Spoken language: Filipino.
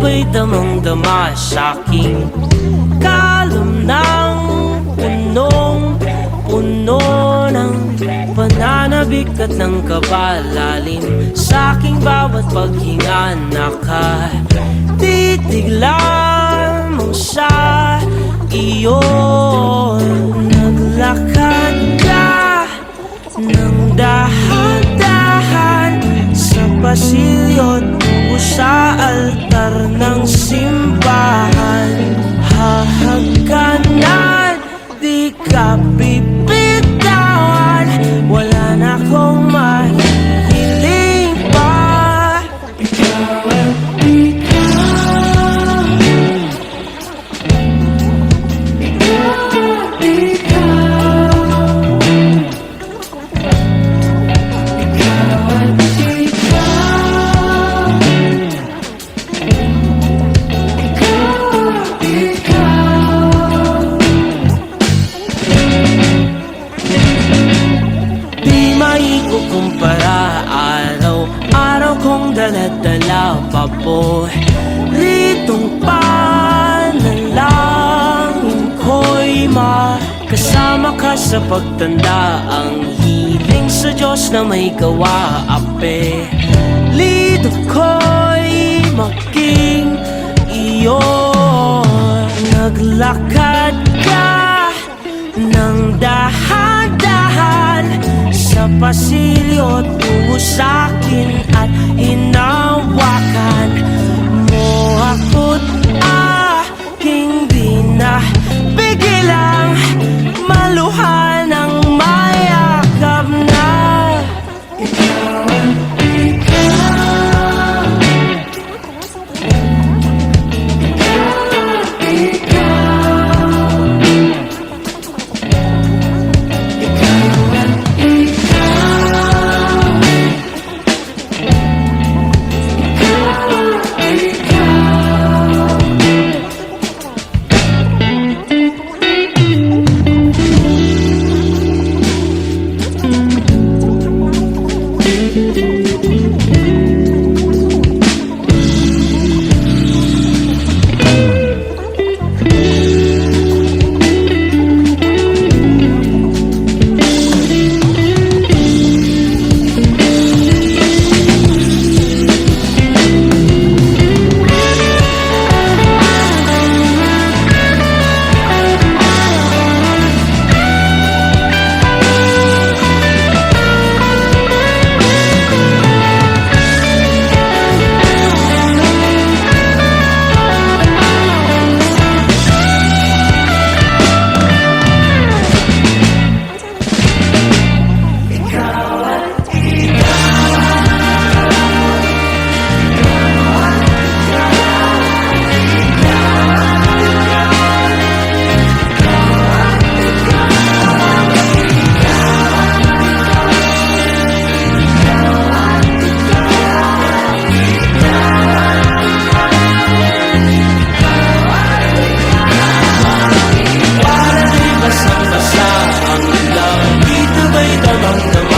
ba'y damang-dama sa'king kalam ng punong-puno ng pananabik at ng kabalalim? Sa'king bawat paghinga nakatitig lamang sa iyo. Naglakad ka ng dahan-dahan sa pasilyo tungo sa altar ng simbahan. Hahagkanan, di ka bibitawan, wala na akong mahihiling pa. Ikaw at ikaw, ikaw at ikaw, ikaw at kumpara, araw-araw kong dala-dala paboritong panalangin ko'y makasama ka sa pagtanda. Ang hiling sa Diyos na may gawa, apelido ko'y maging iyo. Naglakad ka ng dahan-dahan sa pasilyo tungo sa'kin at hinawakan mo ako't aking binabigilang maluhan ng mayakap na. Ikaw at ikaw, para di basang-basa ang ulan. Dito ba'y damang-dama